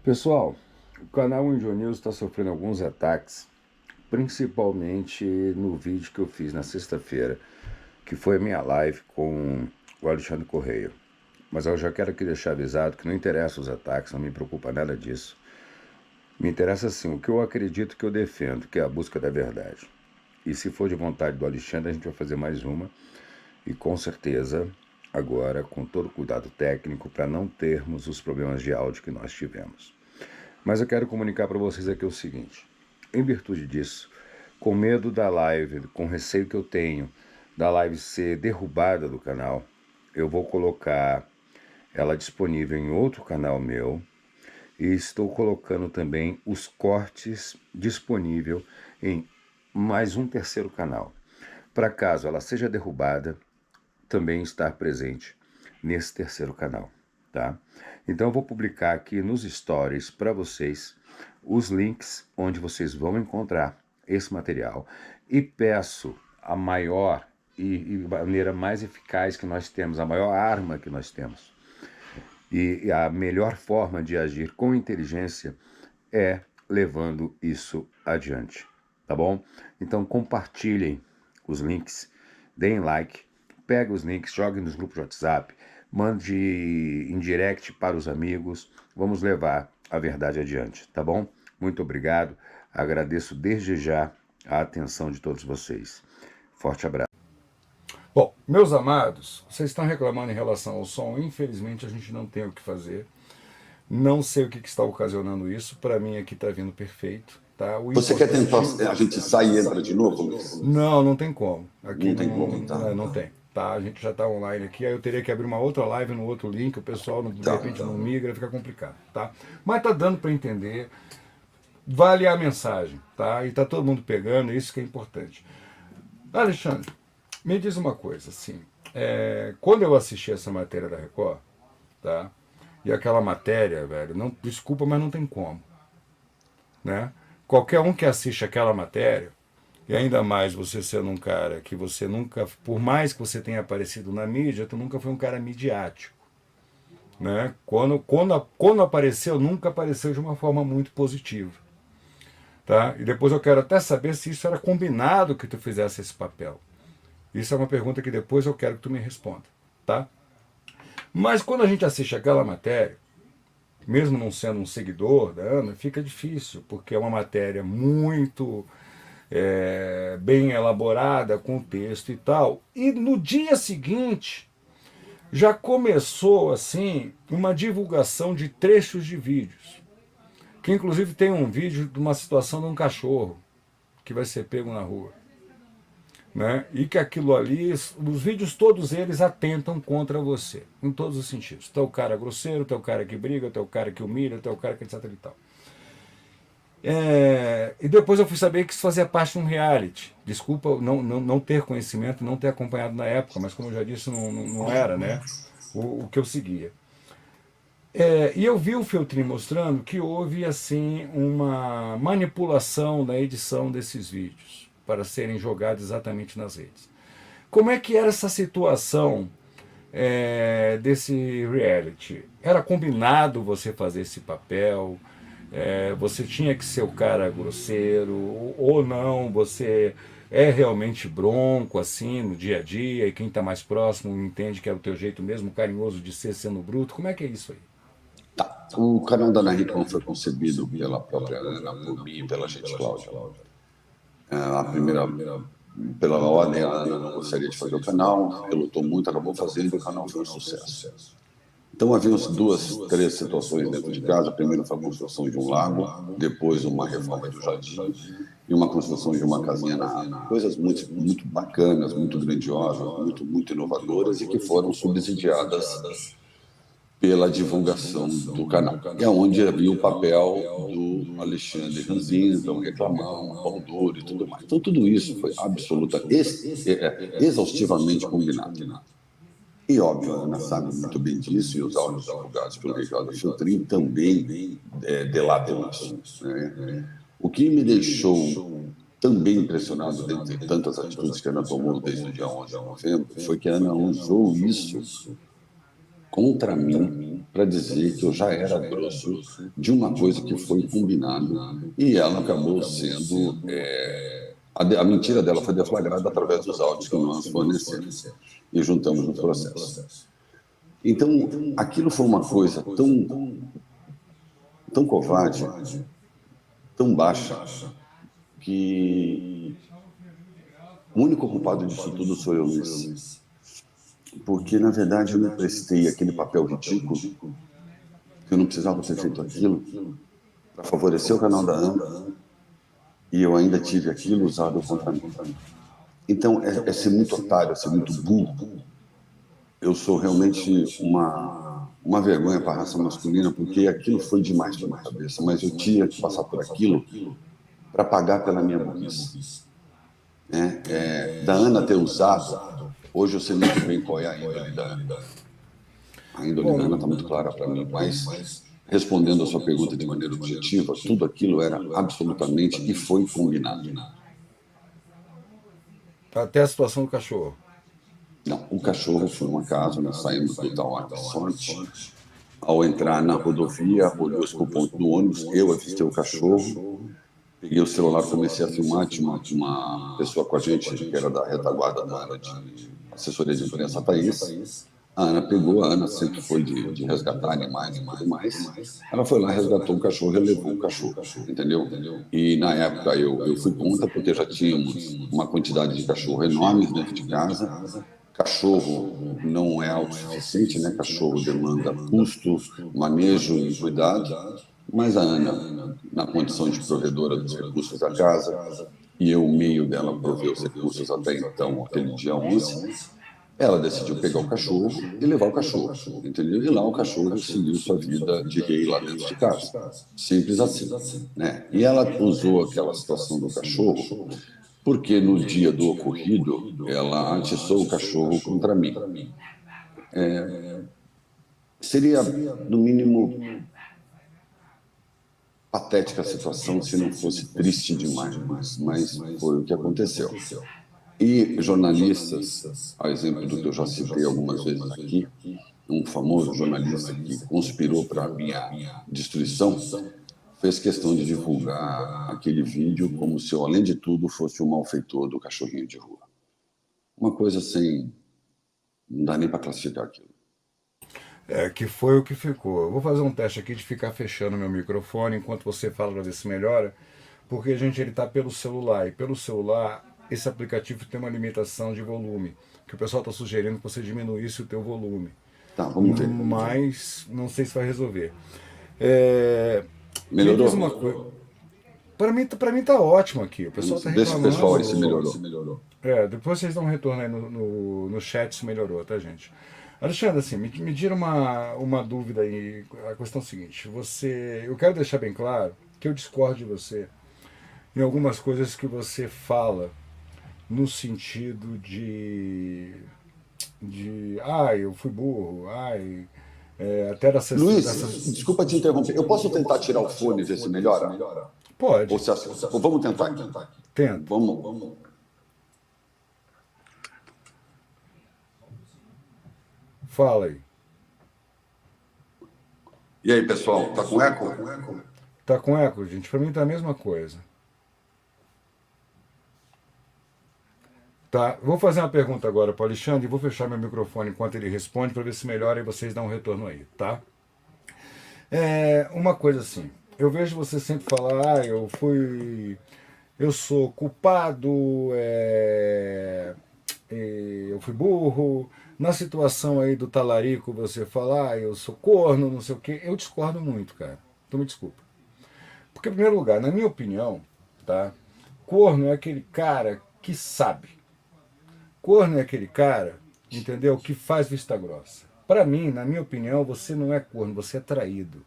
Pessoal, o canal Índio News está sofrendo alguns ataques, principalmente no vídeo que eu fiz na sexta-feira, que foi a minha live com o Alexandre Correia. Mas eu já quero aqui deixar avisado que não interessa os ataques, não me preocupa nada disso. Me interessa sim o que eu acredito, que eu defendo, que é a busca da verdade. E se for de vontade do Alexandre, a gente vai fazer mais uma. E com certeza, agora, com todo o cuidado técnico, para não termos os problemas de áudio que nós tivemos. Mas eu quero comunicar para vocês aqui o seguinte: em virtude disso, com medo da live, com receio que eu tenho da live ser derrubada do canal, eu vou colocar ela disponível em outro canal meu e estou colocando também os cortes disponível em mais um terceiro canal, para caso ela seja derrubada, também estar presente nesse terceiro canal, tá? Então eu vou publicar aqui nos stories para vocês os links onde vocês vão encontrar esse material e peço a maior e maneira mais eficaz que nós temos, a maior arma que nós temos e a melhor forma de agir com inteligência é levando isso adiante, tá bom? Então compartilhem os links, deem like, pega os links, joguem nos grupos de WhatsApp, mande em direct para os amigos, vamos levar a verdade adiante, tá bom? Muito obrigado, agradeço desde já a atenção de todos vocês. Forte abraço. Bom, meus amados, vocês estão reclamando em relação ao som, infelizmente a gente não tem o que fazer. Não sei o que está ocasionando isso, para mim aqui está vindo perfeito. Tá? Você quer tentar, a gente sai e entra de novo, Luiz? Não tem como. Aqui não tem como, tá? Não tem. Tá, a gente já está online aqui, aí eu teria que abrir uma outra live no outro link, o pessoal de repente não migra, fica complicado, tá? Mas tá dando para entender, vale a mensagem, tá? E tá todo mundo pegando, isso que é importante. Alexandre, me diz uma coisa, assim, quando eu assisti essa matéria da Record, tá? E aquela matéria, velho, não, desculpa, mas não tem como, né? Qualquer um que assiste aquela matéria, e ainda mais você sendo um cara que você nunca, por mais que você tenha aparecido na mídia, tu nunca foi um cara midiático, né? Quando apareceu, nunca apareceu de uma forma muito positiva, tá? E depois eu quero até saber se isso era combinado que tu fizesse esse papel. Isso é uma pergunta que depois eu quero que tu me responda, tá? Mas quando a gente assiste aquela matéria, mesmo não sendo um seguidor da Ana, fica difícil, porque é uma matéria muito bem elaborada, com texto e tal. E no dia seguinte, já começou assim uma divulgação de trechos de vídeos, que inclusive tem um vídeo de uma situação de um cachorro que vai ser pego na rua. Né? E que aquilo ali, os vídeos todos eles atentam contra você, em todos os sentidos. Tem o cara grosseiro, tem o cara que briga, tem o cara que humilha, tem o cara que etc e tal. E depois eu fui saber que isso fazia parte de um reality. Desculpa não ter conhecimento, não ter acompanhado na época, mas como eu já disse, não era, né, o que eu seguia. E eu vi o Feltrin mostrando que houve assim uma manipulação na edição desses vídeos para serem jogados exatamente nas redes. Como é que era essa situação desse reality? Era combinado você fazer esse papel? Você tinha que ser o cara grosseiro ou não? Você é realmente bronco assim no dia a dia e quem está mais próximo entende que é o teu jeito mesmo carinhoso de ser sendo bruto? Como é que é isso aí? Tá. O canal da Ana Hickman foi concebido pela própria Ana, por mim e pela gente Cláudia. A primeira, pela ordem, a Ana não gostaria de fazer o canal, relutou muito, acabou fazendo e o canal foi um sucesso. Então havia três situações dentro de casa. Primeiro foi a construção de um lago, depois uma reforma do jardim e uma construção de uma casinha na água. Coisas muito, muito bacanas, muito grandiosas, muito inovadoras e que foram subsidiadas pela divulgação do canal. É onde havia o papel do Alexandre Ranzinza, o Reclamão, o Pão Duro e tudo mais. Então tudo isso foi exaustivamente combinado. E, óbvio, a Ana sabe muito bem disso, e os áudios divulgados pelo Ricardo Feltrin também delatam isso. Né? O que me deixou também impressionado, dentre tantas atitudes que a Ana tomou desde o dia 11 de novembro, foi que a Ana usou isso contra mim para dizer que eu já era grosso de uma coisa que foi combinado e ela acabou sendo. A mentira dela foi deflagrada através dos áudios que nós fornecemos e juntamos no processo. Então, aquilo foi uma coisa tão covarde, tão baixa, que o único culpado disso tudo sou eu, Luiz. Porque, na verdade, eu me prestei aquele papel ridículo, que eu não precisava ter feito aquilo, para favorecer o canal da Ana, e eu ainda tive aquilo usado contra mim. Então, é ser muito otário, é ser muito burro. Eu sou realmente uma vergonha para a raça masculina, porque aquilo foi demais para minha cabeça, mas eu tinha que passar por aquilo para pagar pela minha burrice. Da Ana ter usado, hoje eu sei muito bem qual é a índole da Ana. A índole da Ana está muito clara para mim, mas respondendo a sua pergunta de maneira objetiva, tudo aquilo era absolutamente e foi combinado. Até a situação do cachorro. Não, o cachorro foi um acaso, nós saímos do Tauá da Sorte. Ao entrar na rodovia, olhou-se para o ponto do ônibus, eu avistei o cachorro, peguei o celular, comecei a filmar, tinha uma pessoa com a gente, que era da retaguarda da área de assessoria de imprensa, a Thaís. A Ana pegou, a Ana sempre foi de resgatar animais e tudo mais. Ela foi lá, resgatou o cachorro e levou o cachorro, entendeu? E na época eu fui contra, porque já tínhamos uma quantidade de cachorro enorme dentro de casa. Cachorro não é autossuficiente, né? Cachorro demanda custo, manejo e cuidado. Mas a Ana, na condição de provedora dos recursos da casa, e eu, o meio dela, prover os recursos até então, aquele dia 11, ela decidiu pegar o cachorro e levar o cachorro, entendeu? E lá o cachorro seguiu sua vida de rei lá dentro de casa. Simples assim, né? E ela usou aquela situação do cachorro porque no dia do ocorrido ela atiçou o cachorro contra mim. Seria, no mínimo, patética a situação se não fosse triste demais, mas foi o que aconteceu. E jornalistas, a exemplo do que eu já citei algumas vezes aqui, um famoso jornalista que conspirou para a minha destruição, fez questão de divulgar aquele vídeo como se eu, além de tudo, fosse o malfeitor do cachorrinho de rua. Uma coisa assim, não dá nem para classificar aquilo. Que foi o que ficou. Eu vou fazer um teste aqui de ficar fechando meu microfone enquanto você fala para ver se melhora, porque, gente, ele está pelo celular, e pelo celular esse aplicativo tem uma limitação de volume, que o pessoal está sugerindo que você diminuísse o teu volume. Tá, vamos ver. Mas não sei se vai resolver. Melhorou? Me diz uma coisa. Para mim tá ótimo aqui. O pessoal tá reclamando. Deixa o pessoal aí se melhorou. Depois vocês dão um retorno aí no chat se melhorou, tá, gente? Alexandre, assim, me tira uma dúvida aí. A questão é a seguinte: eu quero deixar bem claro que eu discordo de você em algumas coisas que você fala no sentido eu fui burro, até dessas... Luiz, desculpa te interromper. Eu posso tentar tirar o fone e ver se melhora? Pode. Ou vamos tentar aqui. Tenta. Vamos. Fala aí. E aí, pessoal, tá com eco? Tá com eco, gente? Pra mim tá a mesma coisa. Tá, vou fazer uma pergunta agora para o Alexandre e vou fechar meu microfone enquanto ele responde para ver se melhora e vocês dão um retorno aí, tá? Uma coisa assim, eu vejo você sempre falar, eu sou culpado, eu fui burro. Na situação aí do talarico, você falar, eu sou corno, não sei o quê, eu discordo muito, cara. Então me desculpa. Porque, em primeiro lugar, na minha opinião, tá? Corno é aquele cara que sabe. Corno é aquele cara, entendeu? Que faz vista grossa. Para mim, na minha opinião, você não é corno, você é traído.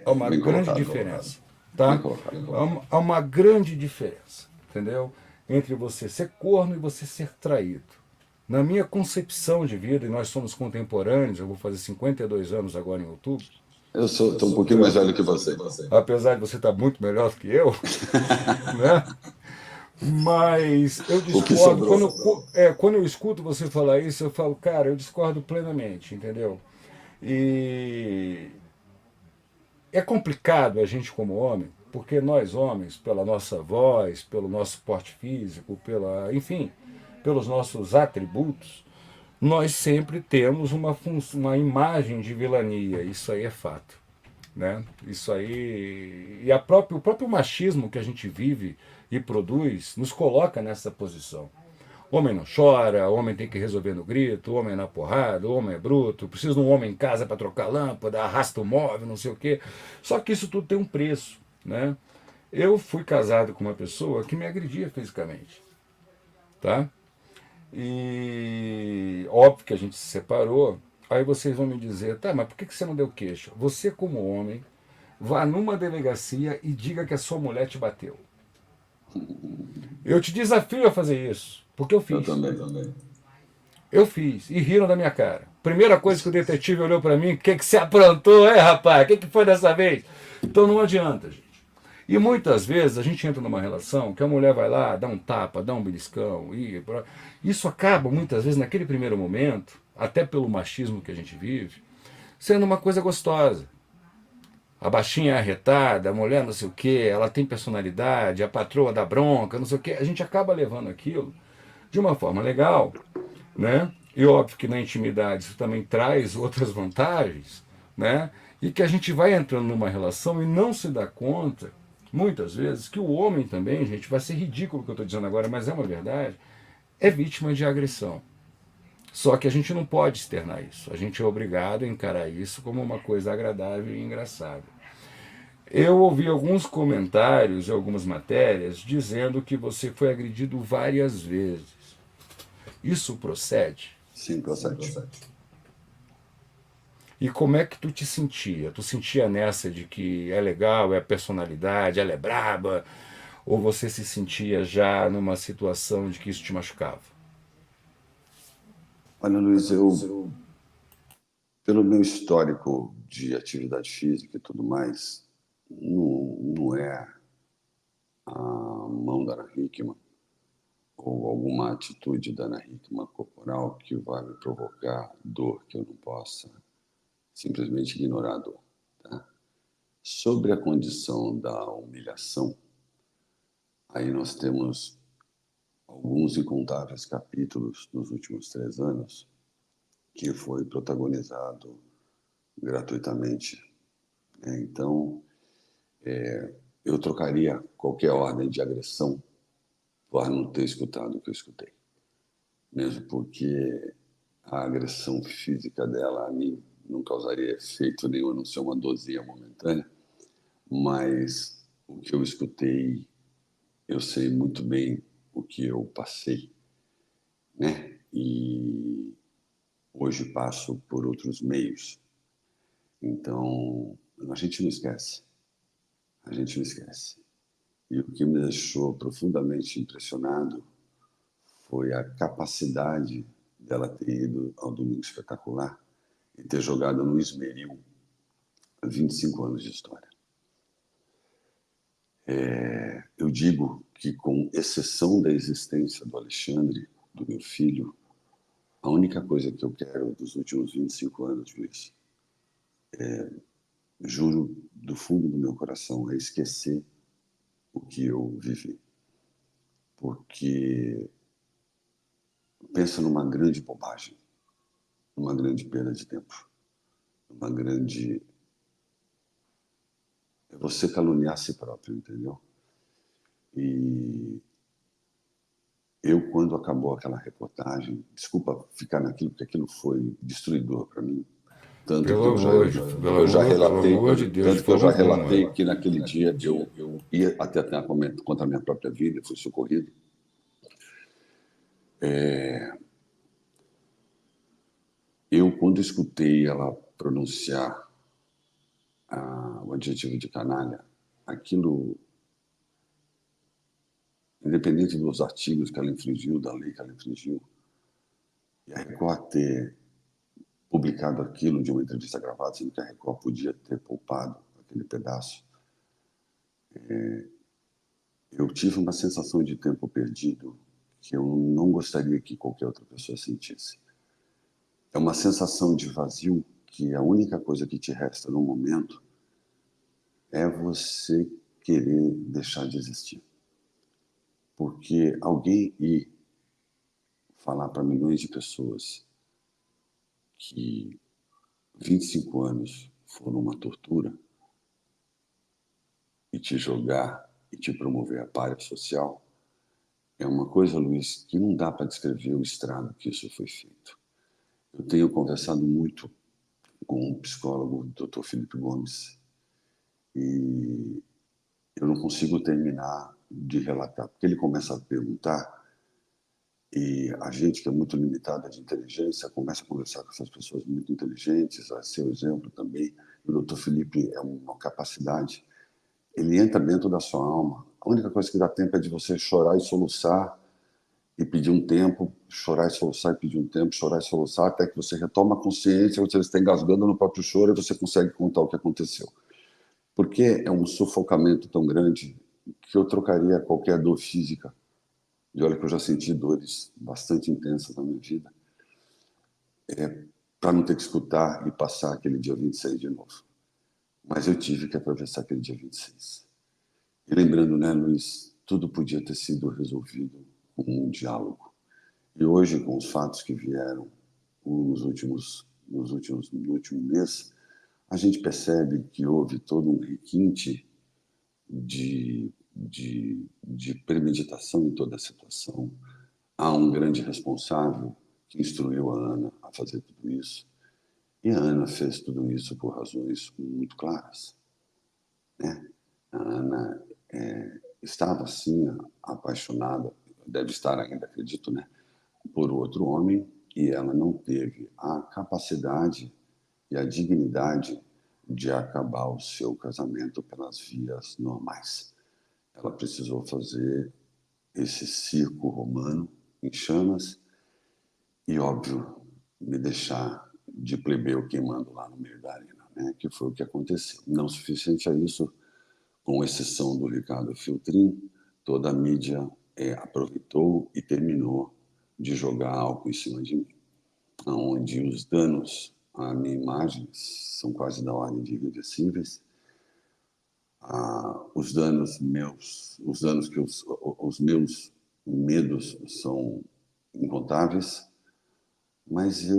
Há uma grande diferença, tá? Há uma grande diferença, entendeu? Entre você ser corno e você ser traído. Na minha concepção de vida, e nós somos contemporâneos, eu vou fazer 52 anos agora em outubro. Eu estou um pouquinho mais velho que você. Apesar de você estar muito melhor do que eu, né? Mas eu discordo. Quando eu escuto você falar isso, eu falo, cara, eu discordo plenamente, entendeu? E é complicado a gente como homem, porque nós homens, pela nossa voz, pelo nosso porte físico, enfim, pelos nossos atributos, nós sempre temos uma imagem de vilania. Isso aí é fato. Né? Isso aí. O próprio machismo que a gente vive e produz nos coloca nessa posição. Homem não chora, homem tem que resolver no grito, homem é na porrada, homem é bruto, precisa de um homem em casa para trocar lâmpada, arrasta o móvel, não sei o quê. Só que isso tudo tem um preço. Né? Eu fui casado com uma pessoa que me agredia fisicamente. Tá? E óbvio que a gente se separou. Aí vocês vão me dizer, tá, mas por que você não deu queixa? Você, como homem, vá numa delegacia e diga que a sua mulher te bateu. Eu te desafio a fazer isso, porque eu Eu fiz. também. Eu fiz, e riram da minha cara. Primeira coisa que o detetive olhou para mim, o que você aprontou, rapaz? O que foi dessa vez? Então não adianta, gente. E muitas vezes a gente entra numa relação que a mulher vai lá, dá um tapa, dá um beliscão. Isso acaba, muitas vezes, naquele primeiro momento, até pelo machismo que a gente vive, sendo uma coisa gostosa. A baixinha é arretada, a mulher não sei o quê, ela tem personalidade, a patroa dá bronca, não sei o quê. A gente acaba levando aquilo de uma forma legal, né? E óbvio que na intimidade isso também traz outras vantagens, né? E que a gente vai entrando numa relação e não se dá conta, muitas vezes, que o homem também, gente, vai ser ridículo o que eu estou dizendo agora, mas é uma verdade, é vítima de agressão. Só que a gente não pode externar isso. A gente é obrigado a encarar isso como uma coisa agradável e engraçada. Eu ouvi alguns comentários e algumas matérias dizendo que você foi agredido várias vezes. Isso procede? Sim, procede. E como é que tu te sentia? Tu sentia nessa de que é legal, é a personalidade, ela é braba? Ou você se sentia já numa situação de que isso te machucava? Olha, Luiz, pelo meu histórico de atividade física e tudo mais, não é a mão da Ana Hickman ou alguma atitude da Ana Hickman corporal que vai me provocar dor que eu não possa simplesmente ignorar a dor. Tá? Sobre a condição da humilhação, aí nós temos alguns incontáveis capítulos nos últimos 3 anos que foi protagonizado gratuitamente. Então, eu trocaria qualquer ordem de agressão por não ter escutado o que eu escutei. Mesmo porque a agressão física dela a mim não causaria efeito nenhum, a não ser uma dorzinha momentânea, mas o que eu escutei, eu sei muito bem o que eu passei, né? E hoje passo por outros meios. Então, a gente não esquece. A gente não esquece. E o que me deixou profundamente impressionado foi a capacidade dela ter ido ao Domingo Espetacular e ter jogado no Esmeril 25 anos de história. Eu digo que, com exceção da existência do Alexandre, do meu filho, a única coisa que eu quero dos últimos 25 anos, Luiz, juro do fundo do meu coração, é esquecer o que eu vivi. Porque pensa numa grande bobagem, numa grande perda de tempo, numa grande... É você caluniar a si próprio, entendeu? E eu, quando acabou aquela reportagem, desculpa ficar naquilo, porque aquilo foi destruidor para mim, tanto que eu já Pelo relatei, amor de Deus, tanto que eu já como relatei é? que naquele dia eu ia até atentar contra a minha própria vida, fui socorrido. Eu, quando escutei ela pronunciar o adjetivo de canalha, aquilo, independente dos artigos que ela infringiu, da lei que ela infringiu, e a Record ter publicado aquilo de uma entrevista gravada, sendo que a Record podia ter poupado aquele pedaço, eu tive uma sensação de tempo perdido que eu não gostaria que qualquer outra pessoa sentisse. É uma sensação de vazio que a única coisa que te resta no momento é você querer deixar de existir. Porque alguém ir falar para milhões de pessoas que 25 anos foram uma tortura e te jogar e te promover a párea social, é uma coisa, Luiz, que não dá para descrever o estrago que isso foi feito. Eu tenho conversado muito com um psicólogo, o Dr. Felipe Gomes, e eu não consigo terminar de relatar, porque ele começa a perguntar e a gente que é muito limitada de inteligência começa a conversar com essas pessoas muito inteligentes, a seu exemplo também. O Dr. Felipe é uma capacidade, ele entra dentro da sua alma. A única coisa que dá tempo é de você chorar e soluçar e pedir um tempo, chorar e soluçar e pedir um tempo, chorar e soluçar, até que você retoma a consciência, você está engasgando no próprio choro e você consegue contar o que aconteceu. Porque é um sufocamento tão grande que eu trocaria qualquer dor física. E olha que eu já senti dores bastante intensas na minha vida, para não ter que escutar e passar aquele dia 26 de novo. Mas eu tive que atravessar aquele dia 26. E lembrando, né, Luiz, tudo podia ter sido resolvido com um diálogo. E hoje, com os fatos que vieram no último mês, a gente percebe que houve todo um requinte de premeditação em toda a situação. Há um grande responsável que instruiu a Ana a fazer tudo isso. E a Ana fez tudo isso por razões muito claras, né? A Ana estava, sim, apaixonada, deve estar ainda, acredito, né, por outro homem, e ela não teve a capacidade e a dignidade de acabar o seu casamento pelas vias normais. Ela precisou fazer esse circo romano em chamas e, óbvio, me deixar de plebeu queimando lá no meio da arena, né? Que foi o que aconteceu. Não suficiente a isso, com exceção do Ricardo Filtrin, toda a mídia aproveitou e terminou de jogar álcool em cima de mim, onde os danos à minha imagem são quase da ordem de irreversíveis. Os meus medos são incontáveis, mas eu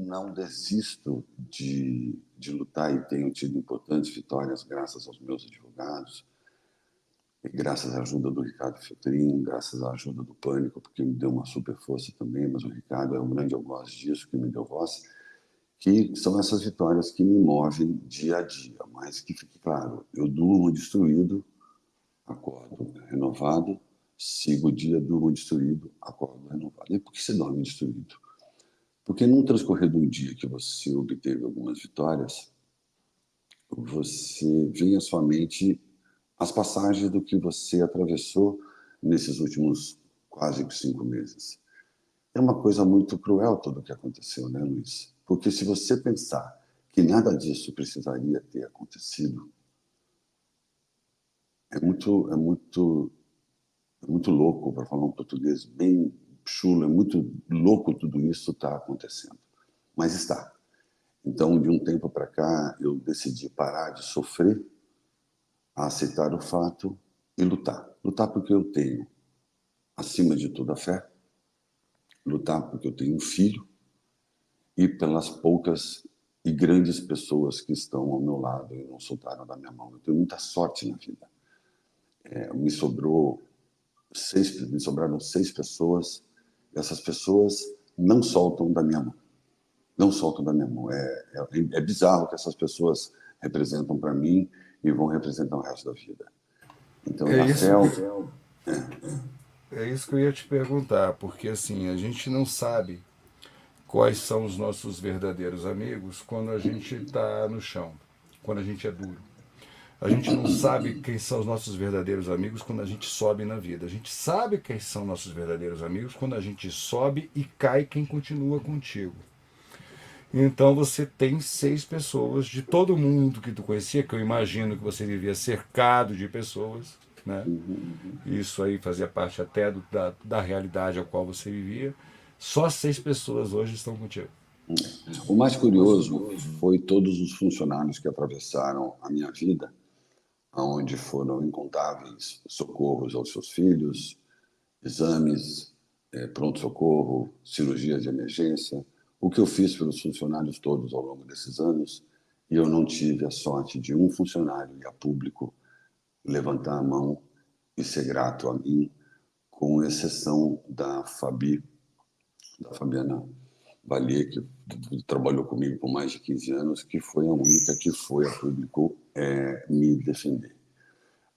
não desisto de lutar e tenho tido importantes vitórias graças aos meus advogados, e graças à ajuda do Ricardo Feltrin, graças à ajuda do Pânico, porque me deu uma super força também, mas o Ricardo é um grande algoz disso, que me deu voz, que são essas vitórias que me movem dia a dia. Mas que fique claro, eu durmo destruído, acordo renovado, sigo o dia, durmo destruído, acordo renovado. E por que você dorme destruído? Porque num transcorrer de um dia que você obteve algumas vitórias, você vem à sua mente as passagens do que você atravessou nesses últimos quase 5 meses. É uma coisa muito cruel tudo o que aconteceu, né, Luiz? Porque se você pensar que nada disso precisaria ter acontecido, é muito louco, para falar um português bem chulo, é muito louco tudo isso está acontecendo. Mas está. Então, de um tempo para cá, eu decidi parar de sofrer, aceitar o fato e lutar. Lutar porque eu tenho, acima de tudo, a fé. Lutar porque eu tenho um filho e pelas poucas e grandes pessoas que estão ao meu lado e não soltaram da minha mão. Eu tenho muita sorte na vida. Me sobraram 6 pessoas, e essas pessoas não soltam da minha mão. Não soltam da minha mão. É bizarro que essas pessoas representam para mim e vão representar o resto da vida. Então, É a fé isso que, é isso que eu ia te perguntar, porque assim, a gente não sabe quais são os nossos verdadeiros amigos quando a gente está no chão, quando a gente é duro. A gente não sabe quem são os nossos verdadeiros amigos quando a gente sobe na vida. A gente sabe quem são nossos verdadeiros amigos quando a gente sobe e cai quem continua contigo. Então você tem 6 pessoas de todo mundo que tu conhecia, que eu imagino que você vivia cercado de pessoas, né? Isso aí fazia parte até da realidade a qual você vivia. Só 6 pessoas hoje estão contigo. O mais curioso foi todos os funcionários que atravessaram a minha vida, onde foram incontáveis socorros aos seus filhos, exames, pronto-socorro, cirurgias de emergência, o que eu fiz pelos funcionários todos ao longo desses anos, e eu não tive a sorte de um funcionário ir a público levantar a mão e ser grato a mim, com exceção da Fabiana Valier, que trabalhou comigo por mais de 15 anos, que foi a única que foi a público me defender.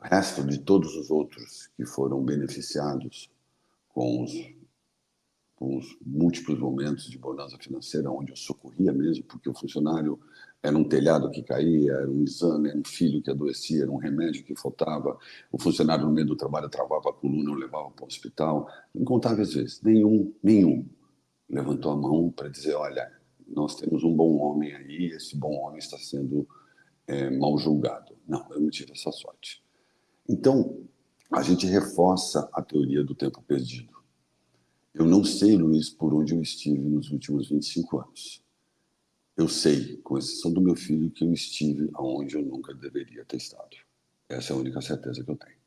O resto de todos os outros que foram beneficiados com os múltiplos momentos de bonança financeira, onde eu socorria mesmo, porque o funcionário era um telhado que caía, era um exame, era um filho que adoecia, era um remédio que faltava, o funcionário no meio do trabalho travava a coluna, eu levava para o hospital, incontáveis vezes. Nenhum levantou a mão para dizer, olha, nós temos um bom homem aí, esse bom homem está sendo mal julgado. Não, eu não tive essa sorte. Então, a gente reforça a teoria do tempo perdido. Eu não sei, Luiz, por onde eu estive nos últimos 25 anos. Eu sei, com exceção do meu filho, que eu estive onde eu nunca deveria ter estado. Essa é a única certeza que eu tenho.